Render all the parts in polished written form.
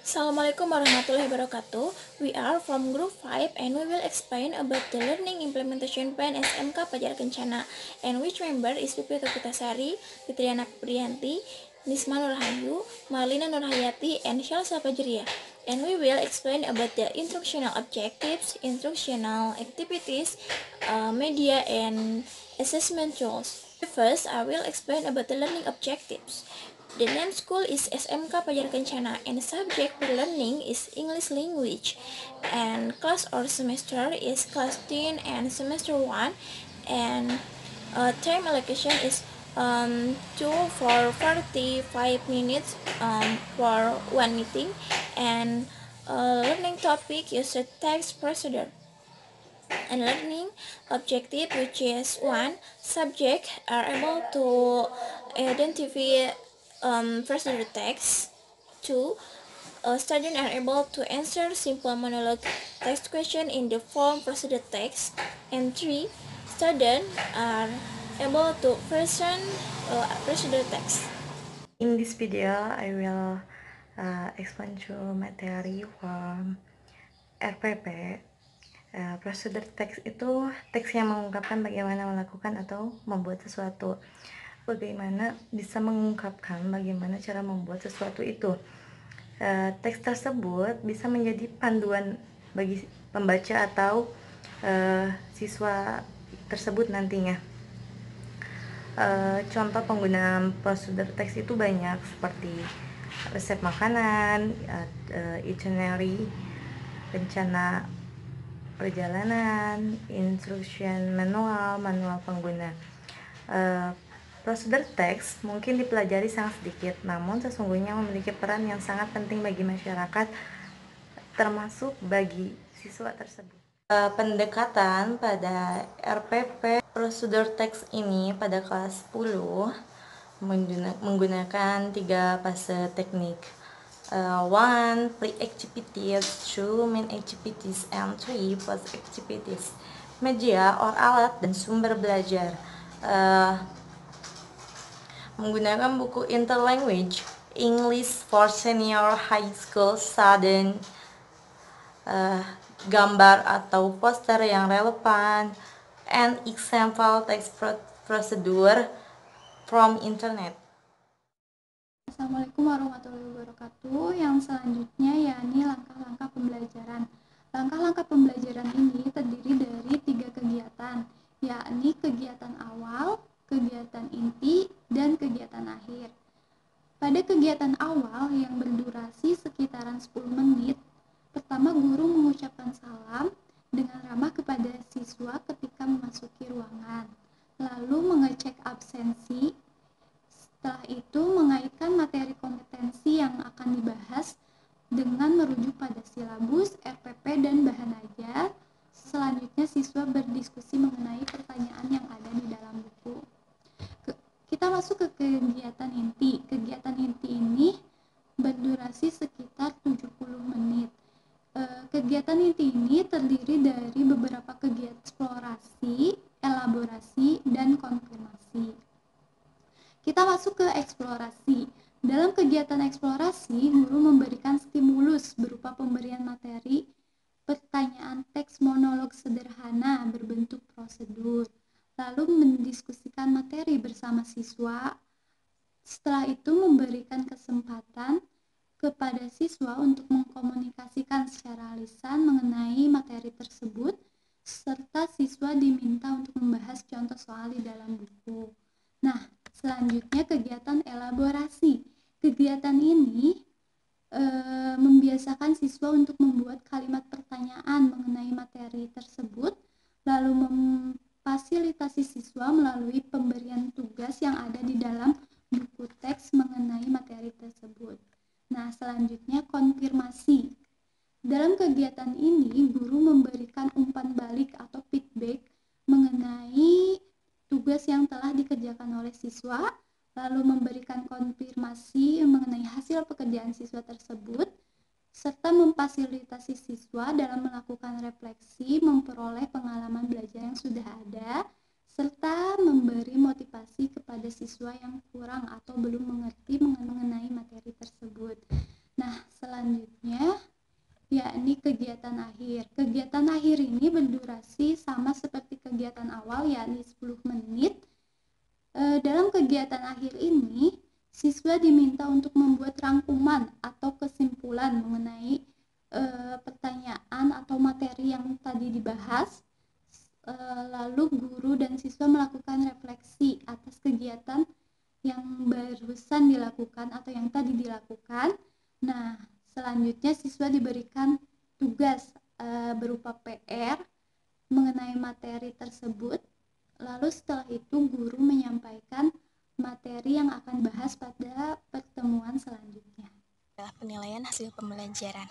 Assalamualaikum warahmatullahi wabarakatuh. We are from group 5 and we will explain about the learning implementation plan SMK Pajar Kencana, and which member is Pipi Putasari, Fitriana Priyanti, Nisma Nurhayu, Marlina Nurhayati, and Shalsa Fajriya. And we will explain about the instructional objectives, instructional activities, media, and assessment tools. First, I will explain about the learning objectives. The name school is SMK Pajar Kencana and subject for learning is English language, and class or semester is class 10 and semester 1, and time allocation is 2 for 45 minutes for one meeting, and learning topic is a text procedure, and learning objective, which is 1, subject are able to identify procedure text. 2, students are able to answer simple monologue text question in the form procedure text. And 3, students are able to present procedure text. In this video, I will explain to materi from RPP. Prosedur teks itu teks yang mengungkapkan bagaimana melakukan atau membuat sesuatu. Bagaimana bisa mengungkapkan bagaimana cara membuat sesuatu itu. Teks tersebut bisa menjadi panduan bagi pembaca atau siswa tersebut nantinya. Contoh penggunaan prosedur teks itu banyak, seperti resep makanan, itinerary, rencana perjalanan, instruction manual pengguna. Prosedur teks mungkin dipelajari sangat sedikit, namun sesungguhnya memiliki peran yang sangat penting bagi masyarakat, termasuk bagi siswa tersebut. Pendekatan pada RPP prosedur teks ini pada kelas 10 menggunakan 3 fase teknik. 1. Pre-activities, 2. Main activities, and 3. Post activities. Media or alat dan sumber belajar. Menggunakan buku interlanguage English for Senior High School Student, gambar atau poster yang relevan, and example text procedure from internet. Assalamualaikum warahmatullahi wabarakatuh. Yang selanjutnya yakni langkah-langkah pembelajaran. Langkah-langkah pembelajaran ini terdiri dari 3 kegiatan, yakni kegiatan awal, kegiatan inti, dan kegiatan akhir. Pada kegiatan awal yang berdurasi sekitaran 10 menit, pertama guru mengucapkan salam dengan ramah kepada siswa ketika memasuki ruangan, lalu mengecek absensi. Setelah itu mengaitkan materi kompetensi yang akan dibahas dengan merujuk pada silabus, RPP, dan bahan ajar. Selanjutnya siswa berdiskusi mengenai pertanyaan yang ada di dalam buku. Kita masuk ke kegiatan inti. Kegiatan inti ini berdurasi sekitar 70 menit. Kegiatan inti ini terdiri dari beberapa kegiatan eksplorasi, elaborasi, dan konfirmasi. Kita masuk ke eksplorasi. Dalam kegiatan eksplorasi, guru memberikan stimulus berupa pemberian materi, pertanyaan teks monolog sederhana berbentuk prosedur, lalu mendiskusikan materi bersama siswa. Setelah itu memberikan kesempatan kepada siswa untuk mengkomunikasikan secara lisan mengenai materi tersebut, serta siswa diminta untuk membahas contoh soal di dalam buku. Nah, selanjutnya kegiatan elaborasi. Kegiatan ini membiasakan siswa untuk membuat kalimat pertanyaan mengenai materi tersebut, lalu memfasilitasi siswa melalui pemberian tugas yang ada di dalam buku teks mengenai materi tersebut. Nah, selanjutnya konfirmasi. Dalam kegiatan ini, guru memberikan umpan balik atau feedback mengenai tugas yang telah dikerjakan oleh siswa, lalu memberikan konfirmasi mengenai hasil pekerjaan siswa tersebut, serta memfasilitasi siswa dalam melakukan refleksi, memperoleh pengalaman belajar yang sudah ada, serta memberi motivasi kepada siswa yang kurang atau belum mengerti mengenai materi tersebut. Nah, selanjutnya kegiatan akhir. Kegiatan akhir ini berdurasi sama seperti kegiatan awal, yakni 10 menit. Dalam kegiatan akhir ini, siswa diminta untuk membuat rangkuman atau kesimpulan mengenai pertanyaan atau materi yang tadi dibahas. Lalu guru dan siswa melakukan refleksi atas kegiatan yang barusan dilakukan atau yang tadi dilakukan. Nah, selanjutnya siswa diberikan tugas berupa PR mengenai materi tersebut. Lalu setelah itu guru menyampaikan materi yang akan bahas pada pertemuan selanjutnya. Penilaian hasil pembelajaran.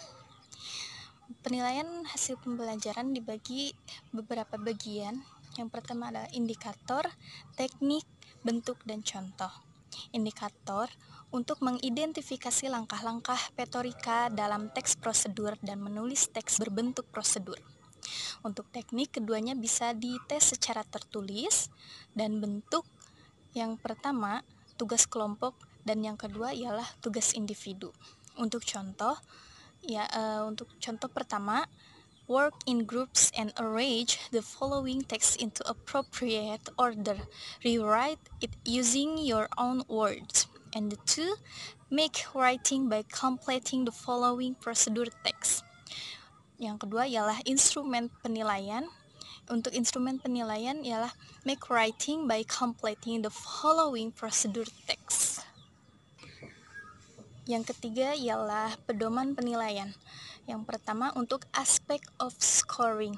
Penilaian hasil pembelajaran dibagi beberapa bagian. Yang pertama adalah indikator, teknik, bentuk, dan contoh. Indikator untuk mengidentifikasi langkah-langkah retorika dalam teks prosedur dan menulis teks berbentuk prosedur. Untuk teknik, keduanya bisa dites secara tertulis, dan bentuk yang pertama tugas kelompok dan yang kedua ialah tugas individu. Untuk contoh, untuk contoh pertama, work in groups and arrange the following text into appropriate order. Rewrite it using your own words. And the two, make writing by completing the following procedure text. Yang kedua ialah instrumen penilaian. Untuk instrumen penilaian ialah make writing by completing the following procedure text. Yang ketiga ialah pedoman penilaian. Yang pertama untuk aspek of scoring.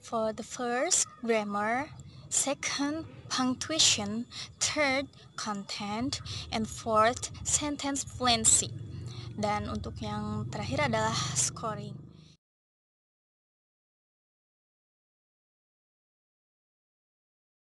For the first, grammar. Second, punctuation. Third, content. And fourth, sentence fluency. Dan untuk yang terakhir adalah scoring.